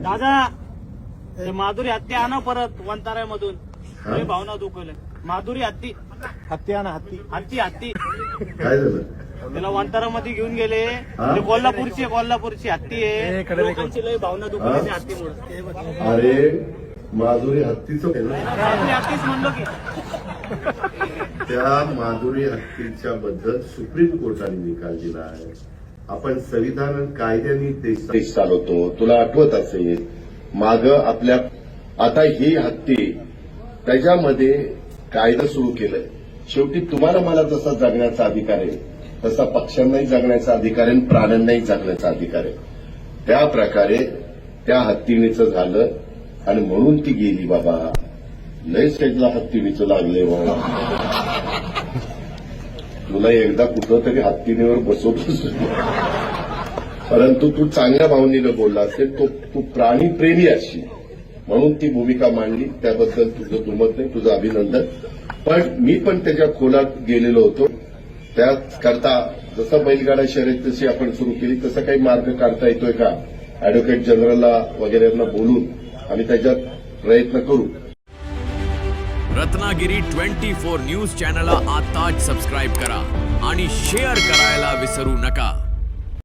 दादा ते माधुरी हत्ती आणा परत वंताऱ्यामधून. लय भावना दुखवल्या. माधुरी हत्ती हत्ती आणा हत्ती. हत्ती हत्ती काय झालं? त्याला वंतारामध्ये घेऊन गेले. ते कोल्हापूरची हत्ती आहे. लोकांची लय भावना दुखवली त्या हत्तीमुळे. अरे माधुरी हत्तीचं माधुरी हत्तीच म्हणलो की. त्या माधुरी हत्तीच्या बद्दल सुप्रीम कोर्टाने निकाल दिला आहे. आपण संविधान कायद्याने देश चालवतो. तुला आठवत असेल माग आपल्या आता ही हत्ती त्याच्यामध्ये कायदा सुरू केलंय. शेवटी तुम्हाला मला जसा जगण्याचा अधिकार आहे तसा पक्ष्यांनाही जगण्याचा अधिकार आहे, प्राण्यांनाही जगण्याचा अधिकार आहे. त्या प्रकारे त्या हत्तीणीचं झालं आणि म्हणून ती गेली. बाबा लय स्टेजला हत्तीणीचं लागले बाबा. तुला एकदा कुठं तरी हत्तीणीवर बसवतोस, परंतु तू चांगल्या भावनेनं बोलला असेल. तू प्राणीप्रेमी असशील म्हणून ती भूमिका मांडली. त्याबद्दल तुझं दुमत नाही, तुझं अभिनंदन. पण मी पण त्याच्या खोलात गेलेलो होतो. त्याकरता जसं बैलगाडा शर्यत जशी आपण सुरू केली तसं काही मार्ग काढता येतोय का अॅडव्होकेट जनरलला वगैरेंना बोलून आम्ही त्याच्यात प्रयत्न करू. रत्नागिरी 24 न्यूज चॅनलला आताच सबस्क्राईब करा आणि शेअर करायला विसरू नका.